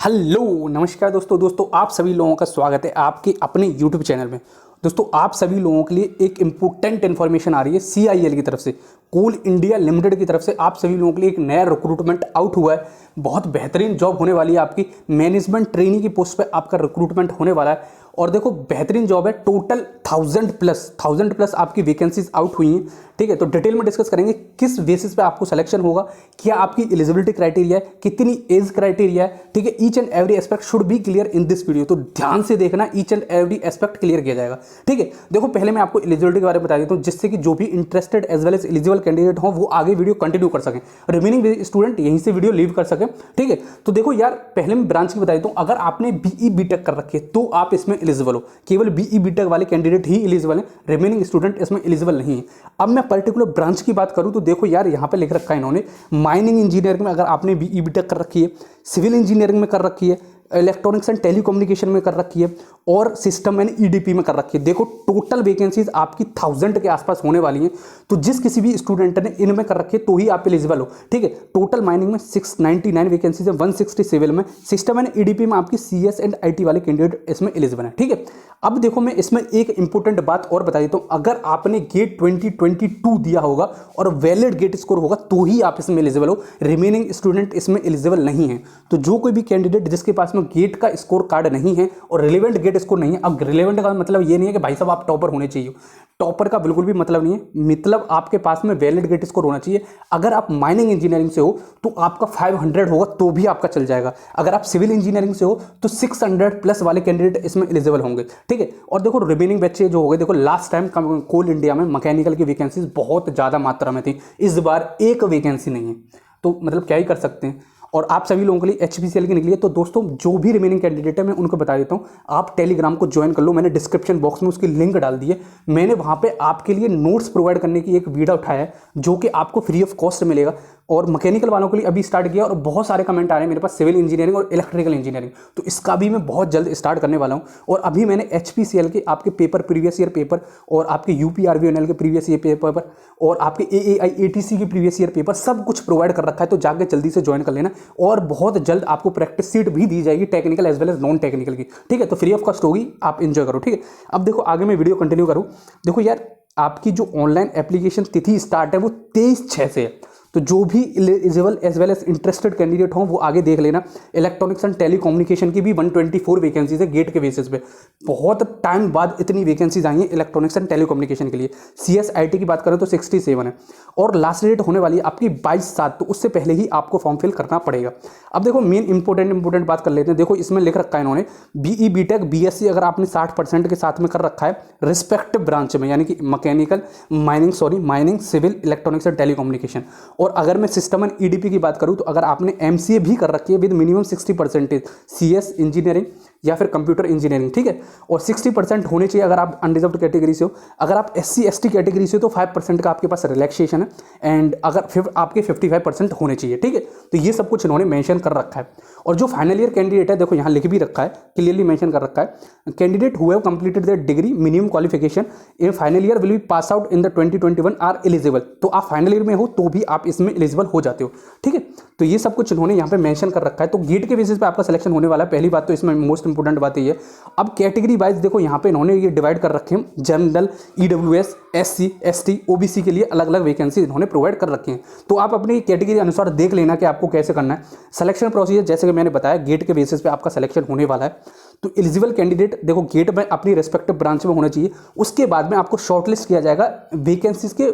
Hello नमस्कार दोस्तों आप सभी लोगों का स्वागत है आपके अपने यूट्यूब चैनल में। दोस्तों आप सभी लोगों के लिए एक इम्पोर्टेंट इन्फॉर्मेशन आ रही है CIL की तरफ से, कोल इंडिया लिमिटेड की तरफ से आप सभी लोगों के लिए एक नया रिक्रूटमेंट आउट हुआ है। बहुत बेहतरीन जॉब होने वाली है, आपकी मैनेजमेंट ट्रेनी की पोस्ट पे आपका रिक्रूटमेंट होने वाला है। और देखो बेहतरीन जॉब है, टोटल 1000 प्लस आपकी वैकेंसीज आउट हुई हैं। ठीक है, तो डिटेल में डिस्कस करेंगे किस बेसिस पे आपको सिलेक्शन होगा, क्या आपकी एलिजिबिलिटी क्राइटेरिया है, कितनी एज क्राइटेरिया है। ठीक है, each and every aspect should be clear in this video, तो ध्यान से देखना, each and every aspect clear किया जाएगा। ठीक है, देखो पहले मैं आपको एलिजिबिलिटी के बारे में बता देता हूँ, जिससे कि जो भी interested as well as eligible candidate हो वो आगे वीडियो कंटिन्यू कर सकें, रिमेनिंग स्टूडेंट यहीं से वीडियो लीव कर सकें। ठीक है, तो देखो यार पहले मैं ब्रांच की बता देता हूँ। अगर आपने BE BTech कर रखी है तो आप इसमें एलिजिबल हो, केवल BE BTech वाले कैंडिडेट ही एलिजिबल हैं, रिमेनिंग स्टूडेंट इसमें एलिजिबल नहीं है। अब मैं पर्टिकुलर ब्रांच की बात करूं तो देखो यार यहाँ पे लिख रखा है इन्होंने, माइनिंग इंजीनियरिंग में अगर आपने BE BTech कर रखी है, सिविल इंजीनियरिंग में कर रखी है, इलेक्ट्रॉनिक्स एंड टेलीकम्युनिकेशन में कर रखी है और सिस्टम एंड EDP में कर रखी है। देखो टोटल वैकेंसीज आपकी 1000 के आसपास होने वाली हैं, तो जिस किसी भी स्टूडेंट ने इनमें कर रखी है तो ही आप एलिजिबल हो। ठीक है, टोटल माइनिंग में 699 वैकेंसीज है, 160 सिविल में, सिस्टम एंड EDP में आपकी CS एंड IT वाले कैंडिडेट इसमें एलिजिबल है। ठीक है, अब देखो मैं इसमें एक इंपॉर्टेंट बात और बता देता हूँ, अगर आपने गेट 2022 दिया होगा और वैलिड गेट स्कोर होगा तो ही आप इसमें एलिजिबल हो, रिमेनिंग स्टूडेंट इसमें एलिजिबल नहीं है। तो जो कोई भी कैंडिडेट जिसके पास में गेट का स्कोर कार्ड नहीं है और रिलेवेंट गेट स्कोर नहीं है, अब रिलेवेंट का मतलब ये नहीं है कि भाई साहब आप टॉपर होने चाहिए, टॉपर का बिल्कुल भी मतलब नहीं है, मतलब आपके पास में वैलिड गेट स्कोर होना चाहिए। अगर आप माइनिंग इंजीनियरिंग से हो तो आपका 500 होगा तो भी आपका चल जाएगा, अगर आप सिविल इंजीनियरिंग से हो तो 600 प्लस वाले कैंडिडेट इसमें एलिजिबल होंगे। ठीक है, और देखो रिमेनिंग बच्चे जो हो गए, देखो लास्ट टाइम कोल इंडिया में मैकेनिकल की वैकेंसीज बहुत ज़्यादा मात्रा में थी, इस बार एक वैकेंसी नहीं है, तो मतलब क्या ही कर सकते हैं। और आप सभी लोगों के लिए HPCL की निकली है, तो दोस्तों जो भी रिमेनिंग कैंडिडेट है मैं उनको बता देता हूँ, आप टेलीग्राम को ज्वाइन कर लो, मैंने डिस्क्रिप्शन बॉक्स में उसकी लिंक डाल दी है। मैंने वहाँ पे आपके लिए नोट्स प्रोवाइड करने की एक वीडियो उठाया है जो कि आपको फ्री ऑफ कॉस्ट मिलेगा, और मैकेनिकल वालों के लिए अभी स्टार्ट किया और बहुत सारे कमेंट आ रहे हैं मेरे पास सिविल इंजीनियरिंग और इलेक्ट्रिकल इंजीनियरिंग, तो इसका भी मैं बहुत जल्द स्टार्ट करने वाला हूँ। और अभी मैंने HPCL के आपके पेपर, प्रीवियस ईयर पेपर, और आपके UPRVNL के प्रीवियस ईयर पेपर और आपके AAI ATC के प्रीवियस ईयर पेपर सब कुछ प्रोवाइड कर रखा है, तो जाके जल्दी से ज्वाइन कर लेना। और बहुत जल्द आपको प्रैक्टिस सीट भी दी जाएगी, technical as well as non technical की। ठीक है, तो फ्री ऑफ कॉस्ट होगी, आप इंजॉय करो। ठीक है, अब देखो आगे मैं वीडियो कंटिन्यू करूँ। देखो यार आपकी जो ऑनलाइन एप्लीकेशन तिथि स्टार्ट है वो 23/6 से है, तो जो भी eligible as well as interested candidate हों वो आगे देख लेना। इलेक्ट्रॉनिक्स एंड टेलीकम्युनिकेशन की भी 124 वैकेंसीज है गेट के बेसिस पे, बहुत टाइम बाद इतनी वैकेंसीज आई हैं इलेक्ट्रॉनिक्स एंड टेलीकम्युनिकेशन के लिए। CS IT की बात करें तो 67 है, और लास्ट डेट होने वाली है आपकी 22/7, तो उससे पहले ही आपको फॉर्म फिल करना पड़ेगा। अब देखो मेन इंपॉर्टेंट बात कर लेते हैं। देखो इसमें लिख रखा है इन्होंने, BE BTech BSc अगर आपने 60% के साथ में कर रखा है रिस्पेक्टिव ब्रांच में, यानी कि mechanical mining civil electronics and telecommunication. और अगर मैं सिस्टम एंड EDP की बात करूं तो अगर आपने MCA भी कर रखी है विद मिनिमम 60% CS इंजीनियरिंग या फिर कंप्यूटर इंजीनियरिंग, ठीक है, और 60% होने चाहिए अगर आप अनरिजर्व्ड कैटेगरी से हो। अगर आप SC ST कैटेगरी से हो तो 5% का आपके पास रिलैक्सेशन है, एंड अगर फिर आपके 55% होने चाहिए। ठीक है, तो ये सब कुछ इन्होंने मेंशन कर रखा है। और जो फाइनल ईयर कैंडिडेट है, देखो यहाँ लिख भी रखा है, क्लियरली मेंशन कर रखा है, candidate who have completed their degree minimum qualification in final year will be pass out in the 2021 are eligible, तो आप फाइनल ईयर में हो तो भी आप इसमें एलिजिबल हो जाते हो। ठीक है, तो ये सब कुछ इन्होंने यहाँ पे मेंशन कर रखा है, तो गेट के बेसिस पे आपका सिलेक्शन होने वाला है। पहली बात तो इसमें मोस्ट इंपोर्टेंट बात ये है। अब कैटेगरी वाइज देखो यहाँ पे इन्होंने ये डिवाइड कर रखे हैं, general, EWS, SC ST OBC के लिए अलग अलग वैकेंसी इन्होंने प्रोवाइड कर रखे हैं, तो आप अपनी कैटेगरी अनुसार देख लेना कि आपको कैसे करना है। सिलेक्शन प्रोसीजर जैसे कि मैंने बताया गेट के बेसिस पे आपका सिलेक्शन होने वाला है। तो एलिजिबल कैंडिडेट देखो गेट में अपनी रेस्पेक्टिव ब्रांच में होना चाहिए, उसके बाद में आपको शॉर्टलिस्ट किया जाएगा वैकेंसीज के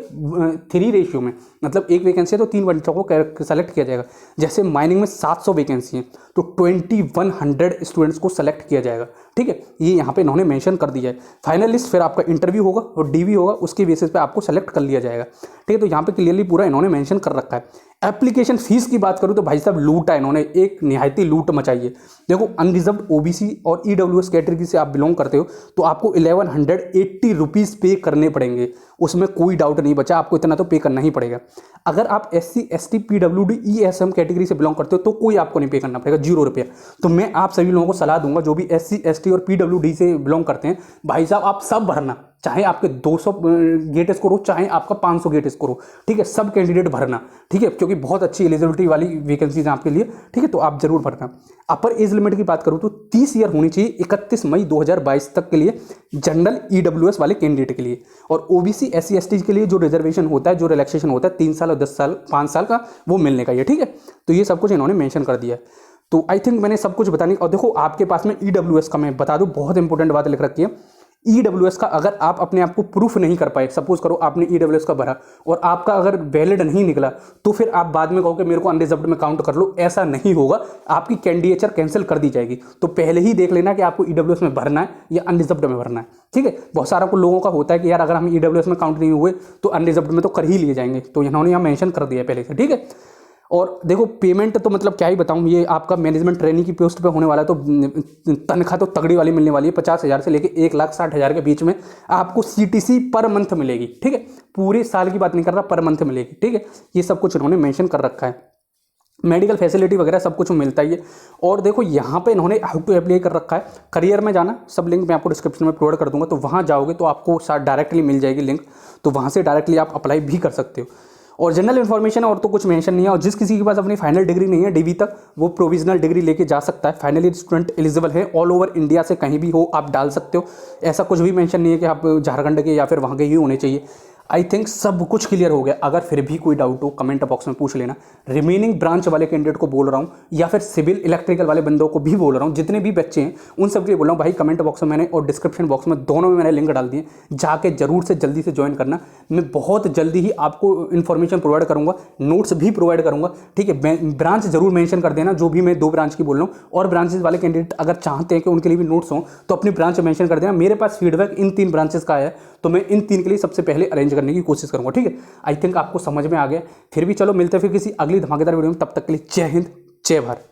3 रेशियो में, मतलब एक वैकेंसी है तो 3 बच्चों को सेलेक्ट किया जाएगा। जैसे माइनिंग में 700 वैकेंसी है तो 2100 स्टूडेंट्स को सेलेक्ट किया जाएगा। ठीक है, ये यहाँ पे इन्होंने मेंशन कर दिया है। फाइनल लिस्ट फिर आपका इंटरव्यू होगा और DV होगा, उसके बेसिस पे आपको सेलेक्ट कर लिया जाएगा। ठीक है, तो यहाँ पे क्लियरली पूरा इन्होंने मेंशन कर रखा है। एप्लीकेशन फीस की बात करूँ तो भाई साहब लूट है, इन्होंने एक निहायती लूट मचाई है। देखो अनरिजर्व्ड OBC और EWS कैटेगरी से आप बिलोंग करते हो तो आपको 1180 रुपीज़ पे करने पड़ेंगे, उसमें कोई डाउट नहीं बचा, आपको इतना तो पे करना ही पड़ेगा। अगर आप SC ST PWD ESM category से बिलोंग करते हो तो कोई आपको नहीं पे करना पड़ेगा, 0 रुपया। तो मैं आप सभी लोगों को सलाह दूंगा जो भी SC ST और PWD से बिलोंग करते हैं, भाई साहब आप सब भरना, चाहे आपके 200 गेट स्कोर हो, चाहे आपका 500 गेट स्कोर हो, ठीक है, सब कैंडिडेट भरना, ठीक है, क्योंकि बहुत अच्छी एलिजिबिलिटी वाली वैकेंसीज हैं आपके लिए, ठीक है, तो आप जरूर भरना। अपर एज लिमिट की बात करूँ तो 30 ईयर होनी चाहिए 31 मई 2022 तक के लिए जनरल EWS वाले कैंडिडेट के लिए, और OBC SC ST के लिए जो रिजर्वेशन होता है, जो रिलैक्सेशन होता है 3 साल और 10 साल 5 साल का, वो मिलने का, ये ठीक है। तो ये सब कुछ इन्होंने मेंशन कर दिया है। तो आई थिंक मैंने सब कुछ बताने, और देखो आपके पास में EWS का मैं बता दूं, बहुत इंपॉर्टेंट बात लिख रखी है। EWS का अगर आप अपने आप को प्रूफ नहीं कर पाए, सपोज करो आपने EWS का भरा और आपका अगर वैलिड नहीं निकला, तो फिर आप बाद में कहो कि मेरे को अनरिजर्व्ड में काउंट कर लो, ऐसा नहीं होगा, आपकी कैंडिडेचर कैंसिल कर दी जाएगी। तो पहले ही देख लेना कि आपको EWS में भरना है या अनरिजर्व्ड में भरना है, ठीक है। बहुत सारा को लोगों का होता है कि यार अगर हम EWS में काउंट नहीं हुए तो अनरिजर्व्ड में तो कर ही लिए जाएंगे, तो इन्होंने यहाँ मेंशन कर दिया पहले से, ठीक है। और देखो पेमेंट तो मतलब क्या ही बताऊं, ये आपका मैनेजमेंट ट्रेनिंग की पोस्ट पे होने वाला है, तो तनख्वाह तो तगड़ी वाली मिलने वाली है, 50,000 से लेके 1,60,000 के बीच में आपको CTC पर मंथ मिलेगी, ठीक है। पूरे साल की बात नहीं कर रहा, पर मंथ मिलेगी, ठीक है। ये सब कुछ इन्होंने मेंशन कर रखा है, मेडिकल फैसिलिटी वगैरह सब कुछ मिलता ही है। और देखो यहाँ पे इन्होंने हाउ टू अप्लाई कर रखा है, करियर में जाना, सब लिंक मैं आपको डिस्क्रिप्शन में प्रोवाइड कर दूंगा, तो वहाँ जाओगे तो आपको डायरेक्टली मिल जाएगी लिंक, तो वहाँ से डायरेक्टली आप अप्लाई भी कर सकते हो। और जनरल इन्फॉर्मेशन और तो कुछ मेंशन नहीं है, और जिस किसी के पास अपनी फाइनल डिग्री नहीं है DV तक, वो प्रोविजनल डिग्री लेके जा सकता है। फाइनली स्टूडेंट एलिजिबल है, ऑल ओवर इंडिया से कहीं भी हो आप डाल सकते हो, ऐसा कुछ भी मेंशन नहीं है कि आप झारखंड के या फिर वहाँ के ही होने चाहिए। आई थिंक सब कुछ क्लियर हो गया। अगर फिर भी कोई डाउट हो कमेंट बॉक्स में पूछ लेना। रिमेनिंग ब्रांच वाले कैंडिडेट को बोल रहा हूँ, या फिर सिविल इलेक्ट्रिकल वाले बंदों को भी बोल रहा हूँ, जितने भी बच्चे हैं उन सब के लिए बोल रहा हूँ, भाई कमेंट बॉक्स में मैंने और डिस्क्रिप्शन बॉक्स में दोनों में मैंने लिंक डाल दिए, जाके जरूर से जल्दी से ज्वाइन करना। मैं बहुत जल्दी ही आपको इन्फॉर्मेशन प्रोवाइड करूँगा, नोट्स भी प्रोवाइड करूँगा, ठीक है। ब्रांच जरूर मेंशन कर देना, जो भी मैं 2 ब्रांच की बोल रहा हूँ, और ब्रांचेस वाले कैंडिडेट अगर चाहते हैं कि उनके लिए भी नोट्स हों तो अपनी ब्रांच मेंशन कर देना। मेरे पास फीडबैक इन 3 ब्रांचेस का है, तो मैं इन 3 के लिए सबसे पहले अरेंज करने की कोशिश करूँगा, ठीक है। आई थिंक आपको समझ में आ गया। फिर भी चलो मिलते हैं फिर किसी अगली धमाकेदार वीडियो में, तब तक के लिए जय हिंद जय भारत।